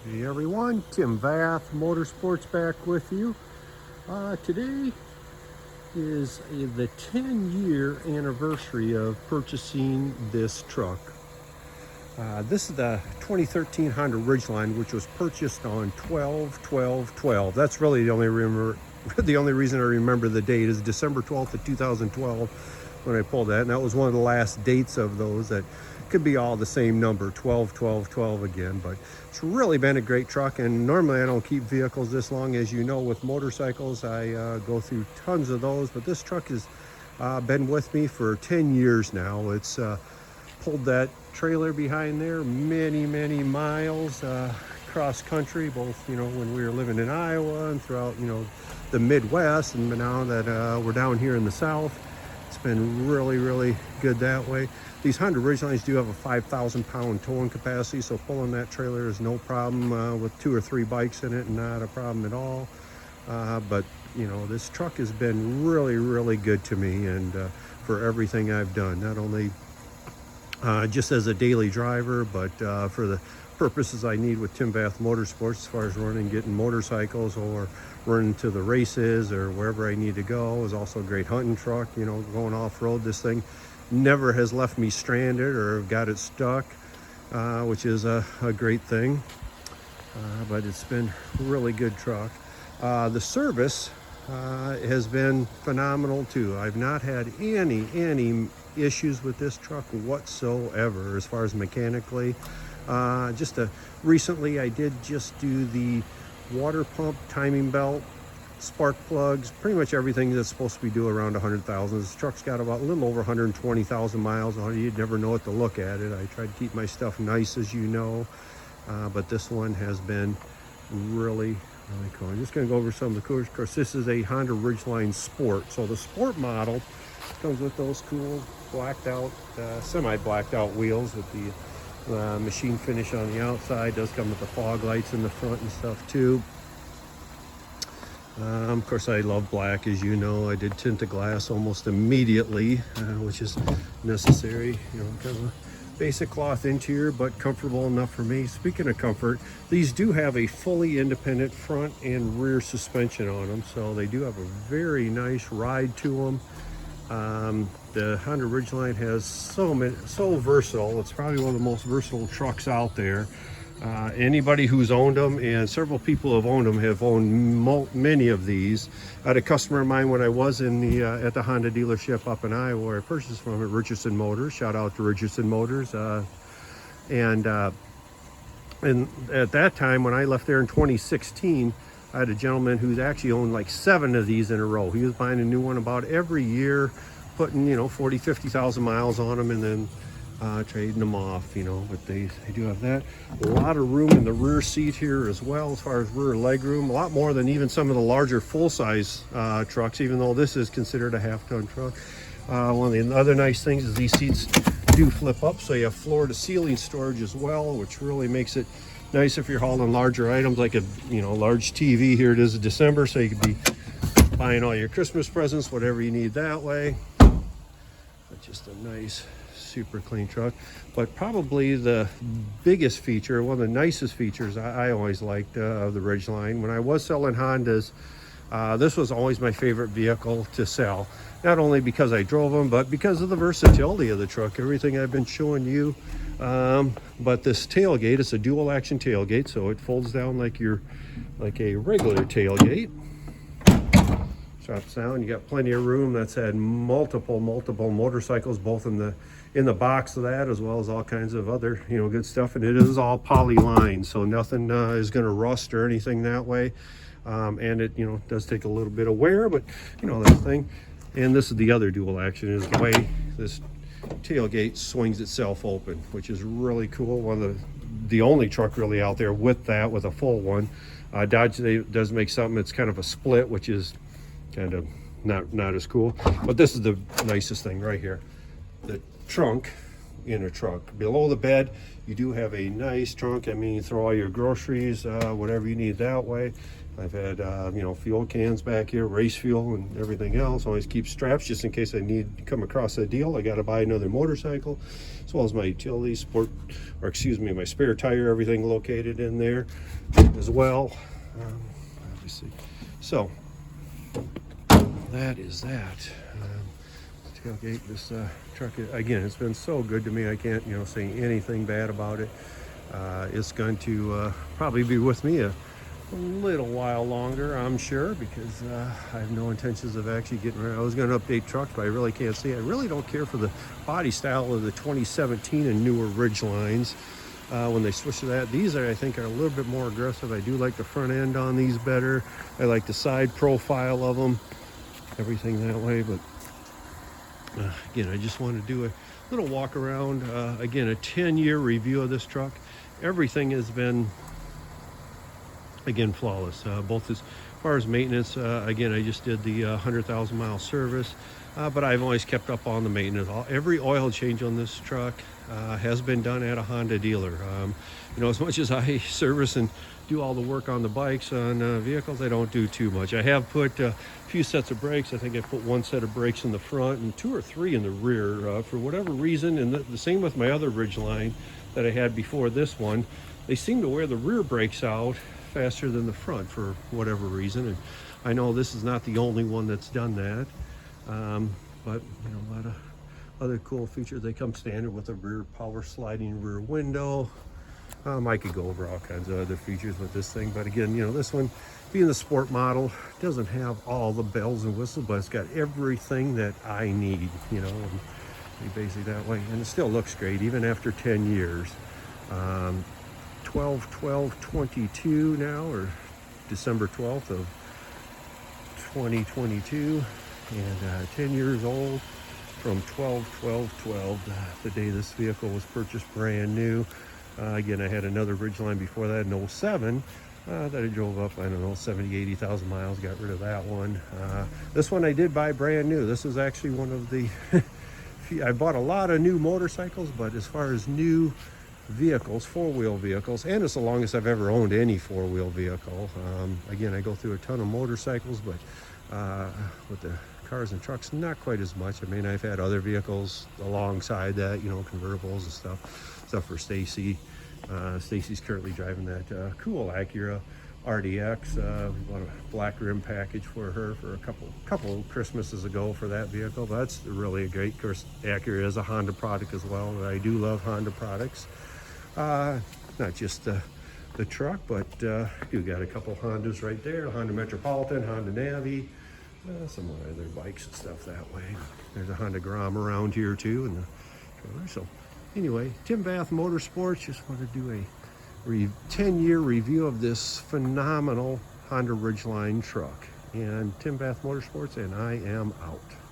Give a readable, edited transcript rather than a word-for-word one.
Hey everyone, Tim Vath, Motorsports back with you. Today is the 10-year anniversary of purchasing this truck. This is the 2013 Honda Ridgeline, which was purchased on 12/12/12. That's really the only reason I remember the date is December 12th of 2012 when I pulled that, and that was one of the last dates of those that could be all the same number, 12/12/12 again. But it's really been a great truck, and normally I don't keep vehicles this long. As you know, with motorcycles I go through tons of those, but this truck has been with me for 10 years now. It's pulled that trailer behind there many miles cross country, both when we were living in Iowa and throughout the Midwest, and now that we're down here in the South, it's been really good that way. These Honda Ridgelines do have a 5,000 pound towing capacity, so pulling that trailer is no problem with 2 or 3 bikes in it, not a problem at all. But this truck has been really good to me, and for everything I've done, not only just as a daily driver, but for the purposes I need with Tim Vath Motorsports, as far as getting motorcycles or running to the races or wherever I need to go. Is also a great hunting truck, going off-road. This thing never has left me stranded or got it stuck, which is a great thing. But it's been a really good truck. The service has been phenomenal too. I've not had any issues with this truck whatsoever as far as mechanically. Recently I did just do the water pump, timing belt, spark plugs, pretty much everything that's supposed to be due around 100,000. This truck's got about a little over 120,000 miles on it. You'd never know it to look at it. I try to keep my stuff nice, as you know, but this one has been really cool. I'm just going to go over some of the coolers. Of course, this is a Honda Ridgeline Sport, so the Sport model comes with those cool blacked out, semi-blacked out wheels with the machine finish on the outside. Does come with the fog lights in the front and stuff too. Of course, I love black, as you know. I did tint the glass almost immediately, which is necessary. Kind of a basic cloth interior, but comfortable enough for me. Speaking of comfort, these do have a fully independent front and rear suspension on them, so they do have a very nice ride to them. The Honda Ridgeline has so versatile. It's probably one of the most versatile trucks out there. Anybody who's owned them, and several people have owned them, have owned many of these. I had a customer of mine when I was at the Honda dealership up in Iowa, where I purchased from at Richardson Motors. Shout out to Richardson Motors. And at that time, when I left there in 2016, I had a gentleman who's actually owned like 7 of these in a row. He was buying a new one about every year, putting 40, 50,000 miles on them, and then trading them off, but they do have that. A lot of room in the rear seat here as well, as far as rear leg room. A lot more than even some of the larger full-size trucks, even though this is considered a half-ton truck. One of the other nice things is these seats do flip up, so you have floor-to-ceiling storage as well, which really makes it nice if you're hauling larger items, like a large TV. Here it is in December, so you could be buying all your Christmas presents, whatever you need that way. But just a nice, super clean truck. But probably the biggest feature, one of the nicest features I always liked of the Ridgeline, when I was selling Hondas, this was always my favorite vehicle to sell. Not only because I drove them, but because of the versatility of the truck, everything I've been showing you. But this tailgate, it's a dual action tailgate, so it folds down like a regular tailgate. Drops down. You got plenty of room. That's had multiple motorcycles, both in the box of that, as well as all kinds of other good stuff. And it is all poly lined, so nothing is going to rust or anything that way. And it does take a little bit of wear, but that's the thing. And this is the other dual action, is the way this tailgate swings itself open, which is really cool. One of the only truck really out there with that, with a full one. Dodge does make something that's kind of a split, which is kind of not as cool. But this is the nicest thing right here. The trunk in a truck. Below the bed, you do have a nice trunk. I mean, you throw all your groceries, whatever you need that way. I've had, you know, fuel cans back here, race fuel and everything else. Always keep straps just in case I need to come across a deal. I got to buy another motorcycle, as well as my utility sport, or excuse me, my spare tire, everything located in there as well. Obviously. So that is that. Tailgate, this truck, again, it's been so good to me. I can't, you know, say anything bad about it. It's going to probably be with me a little while longer, I'm sure, because I have no intentions of actually getting rid of it. I was going to update trucks, but I really can't see. I really don't care for the body style of the 2017 and newer Ridgelines. When they switch to that, these are, I think, are a little bit more aggressive. I do like the front end on these better. I like the side profile of them, everything that way. But again, I just want to do a little walk around. Again, a 10-year review of this truck. Everything has been, again, flawless, both as far as maintenance. Again, I just did the 100,000 mile service, but I've always kept up on the maintenance. Every oil change on this truck has been done at a Honda dealer. You know, as much as I service and do all the work on the bikes, on vehicles, I don't do too much. I have put a few sets of brakes. I think I put one set of brakes in the front and 2 or 3 in the rear for whatever reason. And the same with my other Ridgeline that I had before this one. They seem to wear the rear brakes out faster than the front for whatever reason. And I know this is not the only one that's done that. But you know, a lot of other cool features. They come standard with a rear power sliding rear window. I could go over all kinds of other features with this thing, but again, you know, this one being the sport model doesn't have all the bells and whistles, but it's got everything that I need, you know, and basically that way. And it still looks great even after 10 years. 12/12/22 now, or December 12th of 2022, and 10 years old from 12/12/12, the day this vehicle was purchased brand new. Again, I had another Ridgeline before that in 07 that I drove up, I don't know, 70,000-80,000 miles, got rid of that one. This one I did buy brand new. This is actually one of the I bought a lot of new motorcycles, but as far as new vehicles, four-wheel vehicles, and it's the longest I've ever owned any four-wheel vehicle. Again, I go through a ton of motorcycles, but with the cars and trucks, not quite as much. I mean, I've had other vehicles alongside that, you know, convertibles and stuff for Stacy. Stacy's currently driving that cool Acura RDX. We bought a black rim package for her for a couple Christmases ago for that vehicle. But that's really a great, of course, Acura is a Honda product as well. I do love Honda products. Not just the truck, but you got a couple Hondas right there, Honda Metropolitan, Honda Navi, some other bikes and stuff that way. There's a Honda Grom around here too, and the trailer. So anyway, Tim Vath Motorsports, just want to do a 10-year review of this phenomenal Honda Ridgeline truck. And Tim Vath Motorsports, and I am out.